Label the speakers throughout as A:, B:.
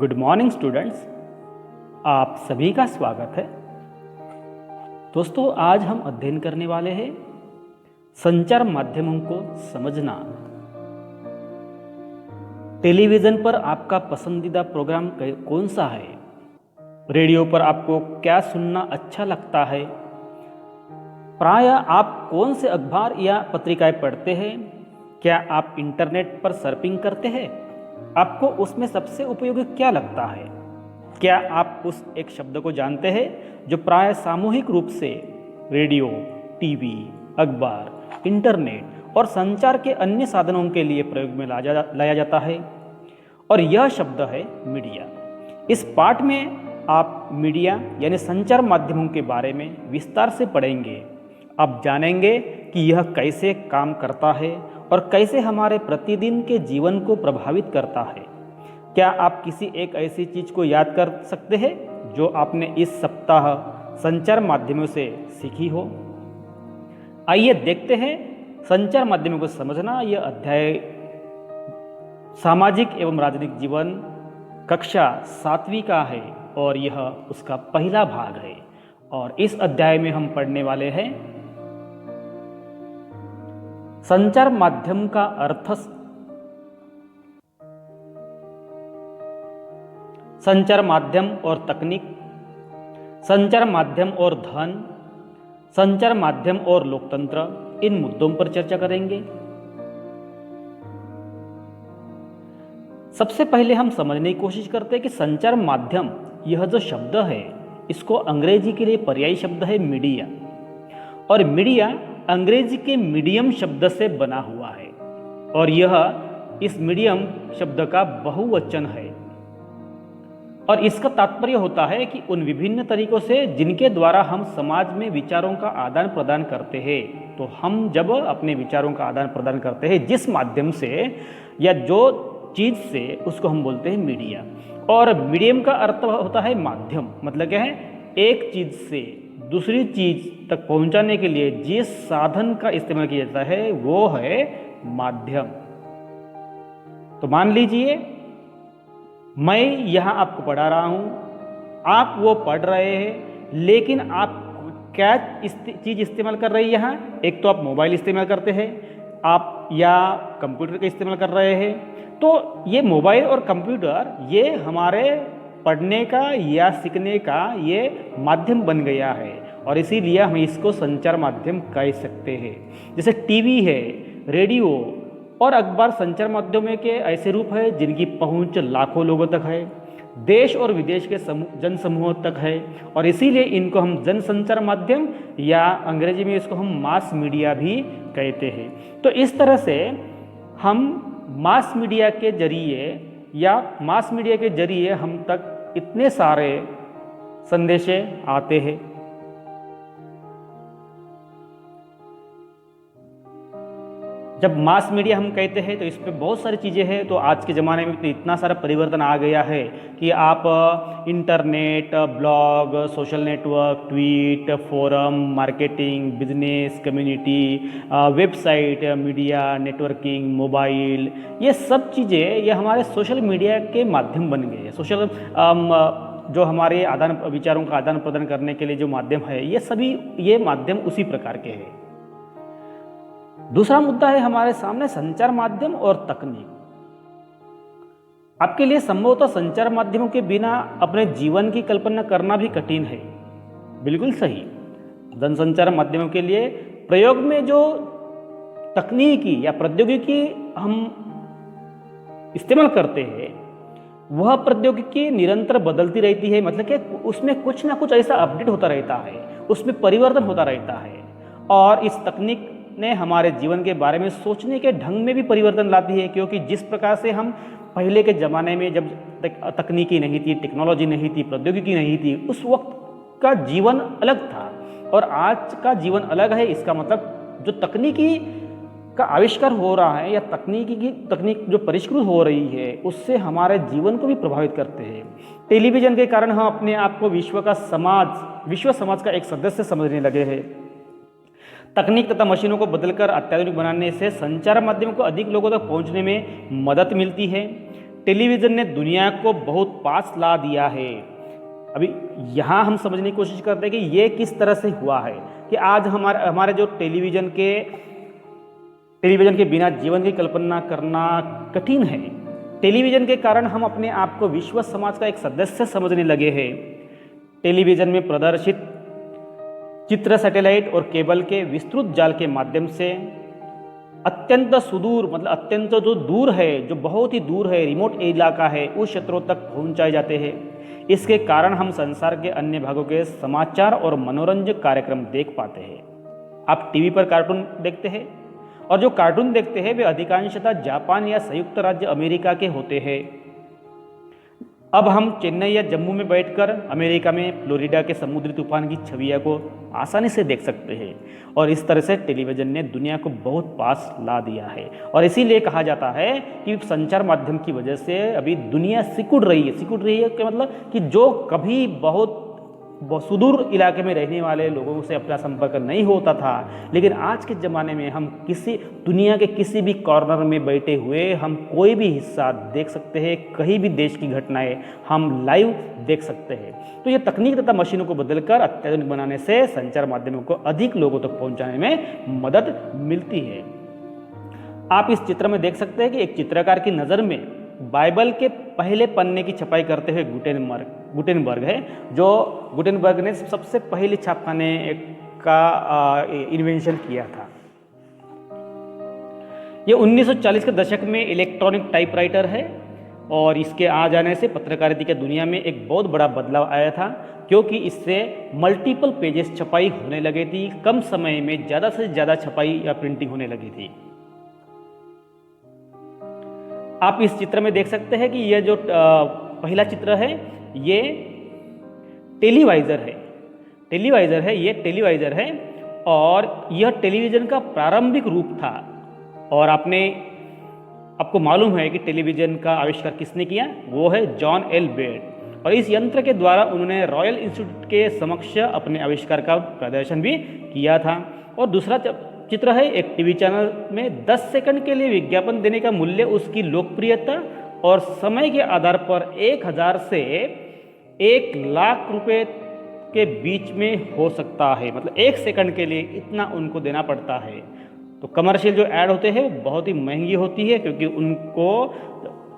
A: Good morning students, आप सभी का स्वागत है। दोस्तों, आज हम अध्ययन करने वाले हैं संचार माध्यमों को समझना। टेलीविज़न पर आपका पसंदीदा प्रोग्राम कौन सा है? रेडियो पर आपको क्या सुनना अच्छा लगता है? प्रायः आप कौन से अखबार या पत्रिकाएं पढ़ते हैं? क्या आप इंटरनेट पर सर्फिंग करते हैं? आपको उसमें सबसे उपयोगी क्या लगता है? क्या आप उस एक शब्द को जानते हैं जो प्राय सामूहिक रूप से रेडियो, टीवी, अखबार, इंटरनेट और संचार के अन्य साधनों के लिए प्रयोग में लाया जाता है? और यह शब्द है मीडिया। इस पाठ में आप मीडिया यानी संचार माध्यमों के बारे में विस्तार से पढ़ेंगे। आप जानेंगे कि यह कैसे काम करता है और कैसे हमारे प्रतिदिन के जीवन को प्रभावित करता है। क्या आप किसी एक ऐसी चीज़ को याद कर सकते हैं जो आपने इस सप्ताह संचार माध्यमों से सीखी हो? आइए देखते हैं संचार माध्यमों को समझना। यह अध्याय सामाजिक एवं राजनीतिक जीवन कक्षा 7वीं का है और यह उसका पहला भाग है। और इस अध्याय में हम पढ़ने वाले हैं संचार माध्यम का अर्थ, संचार माध्यम और तकनीक, संचार माध्यम और धन, संचार माध्यम और लोकतंत्र, इन मुद्दों पर चर्चा करेंगे। सबसे पहले हम समझने की कोशिश करते हैं कि संचार माध्यम, यह जो शब्द है, इसको अंग्रेजी के लिए पर्यायी शब्द है मीडिया। और मीडिया अंग्रेजी के मीडियम शब्द से बना हुआ है और यह इस मीडियम शब्द का बहुवचन है। और इसका तात्पर्य होता है कि उन विभिन्न तरीकों से जिनके द्वारा हम समाज में विचारों का आदान प्रदान करते हैं। तो हम जब अपने विचारों का आदान प्रदान करते हैं जिस माध्यम से या जो चीज़ से, उसको हम बोलते हैं मीडिया। और मीडियम का अर्थ होता है माध्यम। मतलब क्या है? एक चीज़ से दूसरी चीज़ तक पहुंचाने के लिए जिस साधन का इस्तेमाल किया जाता है वो है माध्यम। तो मान लीजिए मैं यहाँ आपको पढ़ा रहा हूँ, आप वो पढ़ रहे हैं, लेकिन आप क्या चीज़ इस्तेमाल कर रहे हैं यहाँ? एक तो आप मोबाइल इस्तेमाल करते हैं, आप या कंप्यूटर का इस्तेमाल कर रहे हैं। तो ये मोबाइल और कंप्यूटर ये हमारे पढ़ने का या सीखने का ये माध्यम बन गया है और इसीलिए हम इसको संचार माध्यम कह सकते हैं। जैसे टीवी है, रेडियो और अखबार संचार माध्यमों के ऐसे रूप है जिनकी पहुंच लाखों लोगों तक है, देश और विदेश के जन समूहों तक है और इसीलिए इनको हम जनसंचार माध्यम या अंग्रेजी में इसको हम मास मीडिया भी कहते हैं। तो इस तरह से हम मास मीडिया के जरिए हम तक इतने सारे संदेशे आते हैं। जब मास मीडिया हम कहते हैं तो इसमें बहुत सारी चीज़ें हैं। तो आज के ज़माने में तो इतना सारा परिवर्तन आ गया है कि आप internet, blog, social network, tweet, forum, marketing, business, community, website, media, networking, mobile, ये सब चीज़ें ये हमारे सोशल मीडिया के माध्यम बन गए हैं। सोशल जो हमारे विचारों का आदान प्रदान करने के लिए जो माध्यम है, ये माध्यम उसी प्रकार के हैं। दूसरा मुद्दा है हमारे सामने संचार माध्यम और तकनीक। आपके लिए संभवतः संचार माध्यमों के बिना अपने जीवन की कल्पना करना भी कठिन है। बिल्कुल सही। जनसंचार माध्यमों के लिए प्रयोग में जो तकनीकी या प्रौद्योगिकी हम इस्तेमाल करते हैं वह प्रौद्योगिकी निरंतर बदलती रहती है। मतलब कि उसमें कुछ ना कुछ ऐसा अपडेट होता रहता है, उसमें परिवर्तन होता रहता है और इस तकनीक ने हमारे जीवन के बारे में सोचने के ढंग में भी परिवर्तन लाती है। क्योंकि जिस प्रकार से हम पहले के ज़माने में जब तकनीकी नहीं थी, टेक्नोलॉजी नहीं थी, प्रौद्योगिकी नहीं थी, उस वक्त का जीवन अलग था और आज का जीवन अलग है। इसका मतलब जो तकनीकी का आविष्कार हो रहा है या तकनीक जो परिष्कृत हो रही है उससे हमारे जीवन को भी प्रभावित करते हैं। टेलीविज़न के कारण हम अपने आप को विश्व समाज का एक सदस्य समझने लगे हैं। तकनीक तथा मशीनों को बदलकर अत्याधुनिक बनाने से संचार माध्यमों को अधिक लोगों तक पहुंचने में मदद मिलती है। टेलीविज़न ने दुनिया को बहुत पास ला दिया है। अभी यहाँ हम समझने की कोशिश करते हैं कि ये किस तरह से हुआ है कि आज हमारे जो टेलीविज़न के बिना जीवन की कल्पना करना कठिन है। टेलीविज़न के कारण हम अपने आप को विश्व समाज का एक सदस्य समझने लगे हैं। टेलीविज़न में प्रदर्शित चित्र सैटेलाइट और केबल के विस्तृत जाल के माध्यम से अत्यंत सुदूर, मतलब अत्यंत जो दूर है, जो बहुत ही दूर है, रिमोट इलाका है, उस क्षेत्रों तक पहुंचाए जाते हैं। इसके कारण हम संसार के अन्य भागों के समाचार और मनोरंजक कार्यक्रम देख पाते हैं। आप टीवी पर कार्टून देखते हैं और जो कार्टून देखते हैं वे अधिकांशतः जापान या संयुक्त राज्य अमेरिका के होते हैं। अब हम चेन्नई या जम्मू में बैठकर अमेरिका में फ्लोरिडा के समुद्री तूफान की छवियों को आसानी से देख सकते हैं और इस तरह से टेलीविज़न ने दुनिया को बहुत पास ला दिया है। और इसीलिए कहा जाता है कि संचार माध्यम की वजह से अभी दुनिया सिकुड़ रही है कि मतलब कि जो कभी बहुत सुदूर इलाके में रहने वाले लोगों से अपना संपर्क नहीं होता था, लेकिन आज के ज़माने में हम दुनिया के किसी भी कॉर्नर में बैठे हुए हम कोई भी हिस्सा देख सकते हैं, कहीं भी देश की घटनाएं हम लाइव देख सकते हैं। तो ये तकनीक तथा मशीनों को बदलकर अत्याधुनिक बनाने से संचार माध्यमों को अधिक लोगों तक पहुंचाने में मदद मिलती है। आप इस चित्र में देख सकते हैं कि एक चित्रकार की नज़र में बाइबल के पहले पन्ने की छपाई करते हुए गुटेनबर्ग है, जो गुटेनबर्ग ने सबसे पहले छापखाने का इन्वेंशन किया था। ये 1940 के दशक में इलेक्ट्रॉनिक टाइपराइटर है और इसके आ जाने से पत्रकारिता की दुनिया में एक बहुत बड़ा बदलाव आया था, क्योंकि इससे मल्टीपल पेजेस छपाई होने लगी थी। कम समय में ज़्यादा से ज़्यादा छपाई या प्रिंटिंग होने लगी थी। आप इस चित्र में देख सकते हैं कि यह जो पहला चित्र है ये टेलीवाइज़र है। ये टेलीवाइज़र है और यह टेलीविज़न का प्रारंभिक रूप था। और आपको मालूम है कि टेलीविज़न का आविष्कार किसने किया? वो है जॉन एल बेड। और इस यंत्र के द्वारा उन्होंने रॉयल इंस्टीट्यूट के समक्ष अपने आविष्कार का प्रदर्शन भी किया था। और दूसरा चित्र है एक टीवी चैनल में 10 सेकंड के लिए विज्ञापन देने का मूल्य उसकी लोकप्रियता और समय के आधार पर 1000 से 1 लाख रुपए के बीच में हो सकता है। मतलब 1 सेकंड के लिए इतना उनको देना पड़ता है। तो कमर्शियल जो ऐड होते हैं वो बहुत ही महंगी होती है, क्योंकि उनको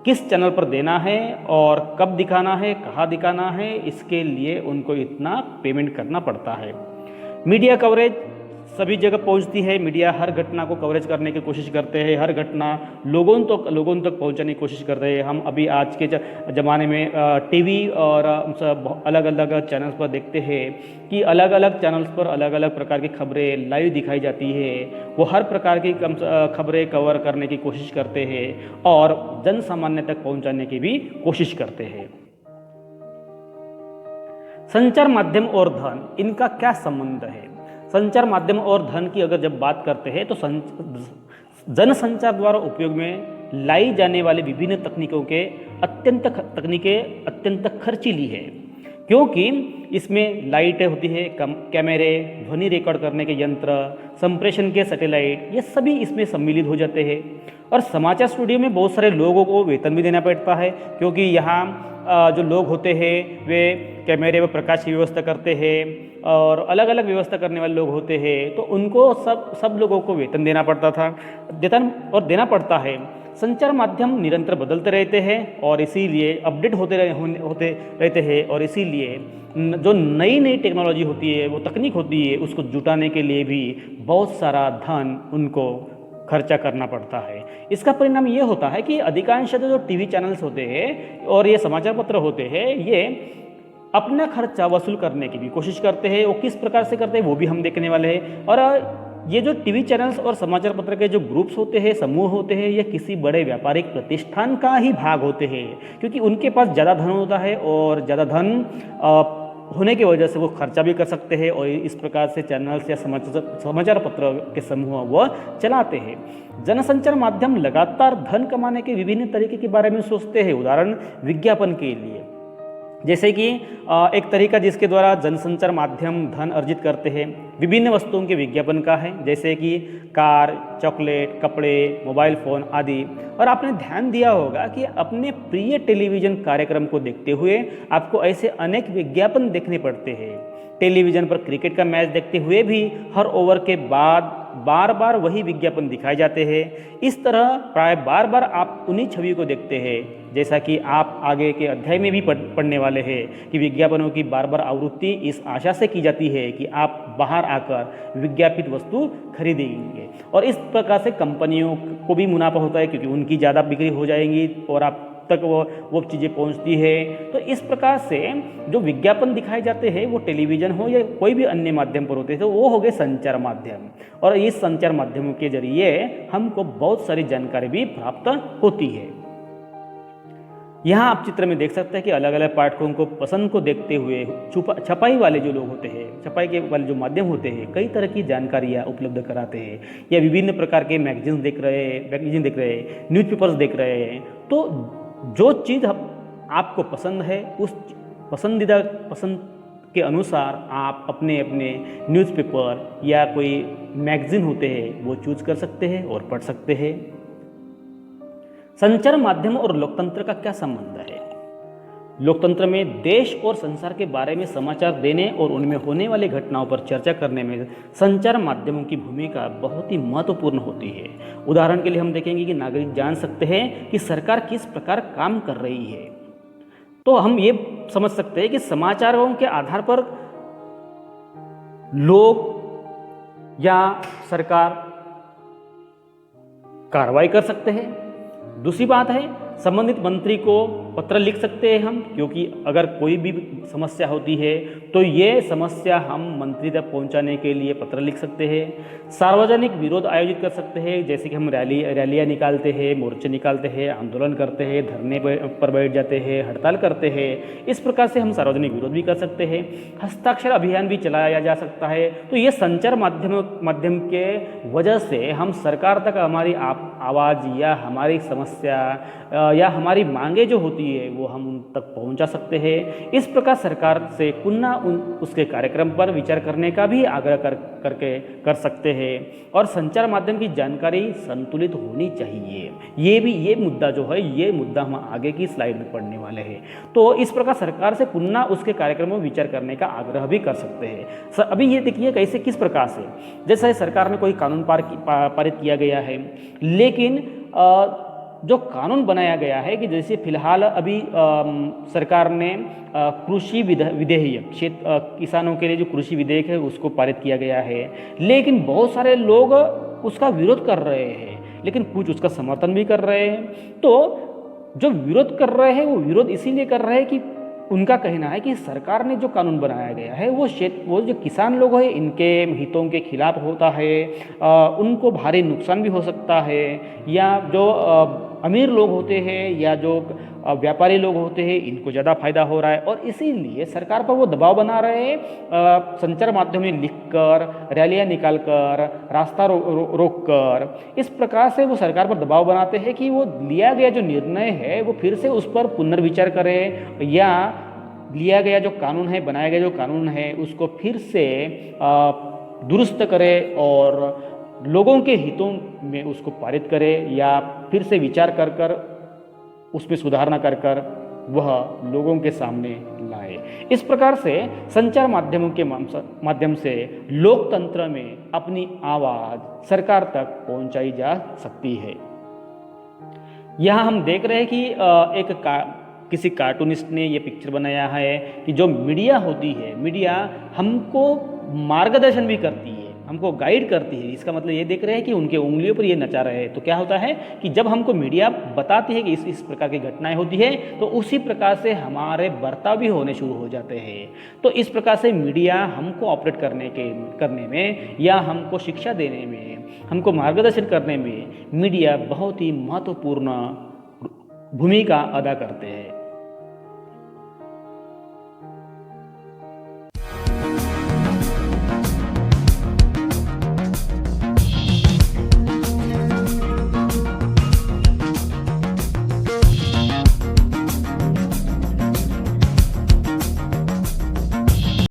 A: किस चैनल पर देना है और कब दिखाना है, कहाँ दिखाना है, इसके लिए उनको इतना पेमेंट करना पड़ता है। मीडिया कवरेज सभी जगह पहुंचती है। मीडिया हर घटना को कवरेज करने की कोशिश करते हैं, हर घटना लोगों तक पहुंचाने की कोशिश करते हैं। हम अभी आज के ज़माने में टीवी और अलग अलग चैनल्स पर देखते हैं कि अलग अलग चैनल्स पर अलग अलग प्रकार की खबरें लाइव दिखाई जाती है। वो हर प्रकार की खबरें कवर करने की कोशिश करते हैं और जन सामान्य तक पहुँचाने की भी कोशिश करते हैं। संचार माध्यम और धन, इनका क्या संबंध है? संचार माध्यम और धन की अगर जब बात करते हैं तो जनसंचार द्वारा उपयोग में लाई जाने वाली विभिन्न तकनीकें अत्यंत खर्चीली है, क्योंकि इसमें लाइटें होती है, कैमरे, ध्वनि रिकॉर्ड करने के यंत्र, संप्रेषण के सैटेलाइट, ये सभी इसमें सम्मिलित हो जाते हैं। और समाचार स्टूडियो में बहुत सारे लोगों को वेतन भी देना पड़ता है, क्योंकि यहाँ जो लोग होते हैं वे कैमरे व प्रकाश की व्यवस्था करते हैं और अलग अलग व्यवस्था करने वाले लोग होते हैं, तो उनको सब लोगों को वेतन देना पड़ता है। संचार माध्यम निरंतर बदलते रहते हैं और इसीलिए अपडेट होते रहते हैं और इसीलिए जो नई टेक्नोलॉजी होती है, वो तकनीक होती है, उसको जुटाने के लिए भी बहुत सारा धन उनको खर्चा करना पड़ता है। इसका परिणाम ये होता है कि अधिकांश जो टीवी चैनल्स होते हैं और ये समाचार पत्र होते हैं, ये अपना खर्चा वसूल करने की भी कोशिश करते हैं। वो किस प्रकार से करते हैं वो भी हम देखने वाले हैं। और ये जो टीवी चैनल्स और समाचार पत्र के जो ग्रुप्स होते हैं, समूह होते हैं, ये किसी बड़े व्यापारिक प्रतिष्ठान का ही भाग होते हैं, क्योंकि उनके पास ज़्यादा धन होता है और ज़्यादा धन होने की वजह से वो खर्चा भी कर सकते हैं और इस प्रकार से चैनल्स या समाचार पत्र के समूह वो चलाते हैं। जनसंचार माध्यम लगातार धन कमाने के विभिन्न तरीके के बारे में सोचते हैं। उदाहरण विज्ञापन के लिए जैसे कि एक तरीका जिसके द्वारा जनसंचार माध्यम धन अर्जित करते हैं विभिन्न वस्तुओं के विज्ञापन का है, जैसे कि कार, चॉकलेट, कपड़े, मोबाइल फ़ोन आदि। और आपने ध्यान दिया होगा कि अपने प्रिय टेलीविज़न कार्यक्रम को देखते हुए आपको ऐसे अनेक विज्ञापन देखने पड़ते हैं। टेलीविज़न पर क्रिकेट का मैच देखते हुए भी हर ओवर के बाद बार बार वही विज्ञापन दिखाए जाते हैं। इस तरह प्राय बार बार आप उन्हीं छवि को देखते हैं, जैसा कि आप आगे के अध्याय में भी पढ़ने वाले हैं कि विज्ञापनों की बार बार आवृत्ति इस आशा से की जाती है कि आप बाहर आकर विज्ञापित वस्तु खरीदेंगे, और इस प्रकार से कंपनियों को भी मुनाफा होता है क्योंकि उनकी ज़्यादा बिक्री हो जाएंगी और आप तक वो चीज़ें पहुंचती है। तो इस प्रकार से जो विज्ञापन दिखाए जाते हैं वो टेलीविज़न हो या कोई भी अन्य माध्यम पर होते हैं, तो वो हो गए संचार माध्यम, और इस संचार माध्यमों के जरिए हमको बहुत सारी जानकारी भी प्राप्त होती है। यहाँ आप चित्र में देख सकते हैं कि अलग अलग पाठकों को पसंद को देखते हुए छपाई वाले जो लोग होते हैं, छपाई के वाले जो माध्यम होते हैं, कई तरह की जानकारियाँ उपलब्ध कराते हैं, या विभिन्न प्रकार के मैगजीन देख रहे हैं, न्यूज़पेपर्स देख रहे हैं। तो जो चीज़ आपको पसंद है उस पसंद के अनुसार आप अपने अपने न्यूज़पेपर या कोई मैगजीन होते हैं वो चूज कर सकते हैं और पढ़ सकते हैं। संचार माध्यम और लोकतंत्र का क्या संबंध है? लोकतंत्र में देश और संसार के बारे में समाचार देने और उनमें होने वाली घटनाओं पर चर्चा करने में संचार माध्यमों की भूमिका बहुत ही महत्वपूर्ण होती है। उदाहरण के लिए हम देखेंगे कि नागरिक जान सकते हैं कि सरकार किस प्रकार काम कर रही है। तो हम ये समझ सकते हैं कि समाचारों के आधार पर लोग या सरकार कार्रवाई कर सकते हैं। दूसरी बात है, संबंधित मंत्री को पत्र लिख सकते हैं हम, क्योंकि अगर कोई भी समस्या होती है तो ये समस्या हम मंत्री तक पहुंचाने के लिए पत्र लिख सकते हैं। सार्वजनिक विरोध आयोजित कर सकते हैं, जैसे कि हम रैलियाँ निकालते हैं, मोर्चे निकालते हैं, आंदोलन करते हैं, धरने पर बैठ जाते हैं, हड़ताल करते हैं। इस प्रकार से हम सार्वजनिक विरोध भी कर सकते हैं। हस्ताक्षर अभियान भी चलाया जा सकता है। तो ये संचार माध्यम के वजह से हम सरकार तक हमारी आवाज़ या हमारी समस्या या हमारी मांगे जो होती है वो हम उन तक पहुंचा सकते हैं। इस प्रकार सरकार से पुनः उसके कार्यक्रम पर विचार करने का भी आग्रह कर सकते हैं। और संचार माध्यम की जानकारी संतुलित होनी चाहिए। ये मुद्दा जो है, ये मुद्दा हम आगे की स्लाइड में पढ़ने वाले हैं। तो इस प्रकार सरकार से पुनः उसके कार्यक्रमों में विचार करने का आग्रह भी कर सकते हैं। अभी ये देखिए कैसे, किस प्रकार से, जैसे सरकार ने कोई कानून पारित किया गया है, लेकिन जो कानून बनाया गया है कि जैसे फिलहाल अभी सरकार ने कृषि विधेयक किसानों के लिए जो कृषि विधेयक है उसको पारित किया गया है, लेकिन बहुत सारे लोग उसका विरोध कर रहे हैं, लेकिन कुछ उसका समर्थन भी कर रहे हैं। तो जो विरोध कर रहे हैं वो विरोध इसीलिए कर रहे हैं कि उनका कहना है कि सरकार ने जो कानून बनाया गया है वो जो किसान लोग हैं इनके हितों के खिलाफ होता है, उनको भारी नुकसान भी हो सकता है, या जो अमीर लोग होते हैं या जो व्यापारी लोग होते हैं इनको ज़्यादा फायदा हो रहा है, और इसीलिए सरकार पर वो दबाव बना रहे हैं। संचार माध्यम में लिखकर, रैलियाँ निकालकर, रास्ता रोक कर, इस प्रकार से वो सरकार पर दबाव बनाते हैं कि वो लिया गया जो निर्णय है वो फिर से उस पर पुनर्विचार करे, या लिया गया जो कानून है, बनाया गया जो कानून है उसको फिर से दुरुस्त करे और लोगों के हितों में उसको पारित करे, या फिर से विचार कर उसमें सुधारना कर वह लोगों के सामने लाए। इस प्रकार से संचार माध्यमों के माध्यम से लोकतंत्र में अपनी आवाज़ सरकार तक पहुंचाई जा सकती है। यहाँ हम देख रहे हैं कि किसी कार्टूनिस्ट ने ये पिक्चर बनाया है कि जो मीडिया होती है, मीडिया हमको मार्गदर्शन भी करती है, हमको गाइड करती है। इसका मतलब ये देख रहे हैं कि उनके उंगलियों पर ये नचा रहे हैं। तो क्या होता है कि जब हमको मीडिया बताती है कि इस प्रकार की घटनाएं होती है, तो उसी प्रकार से हमारे बर्ताव भी होने शुरू हो जाते हैं। तो इस प्रकार से मीडिया हमको ऑपरेट करने में या हमको शिक्षा देने में, हमको मार्गदर्शन करने में मीडिया बहुत ही महत्वपूर्ण भूमिका अदा करते हैं।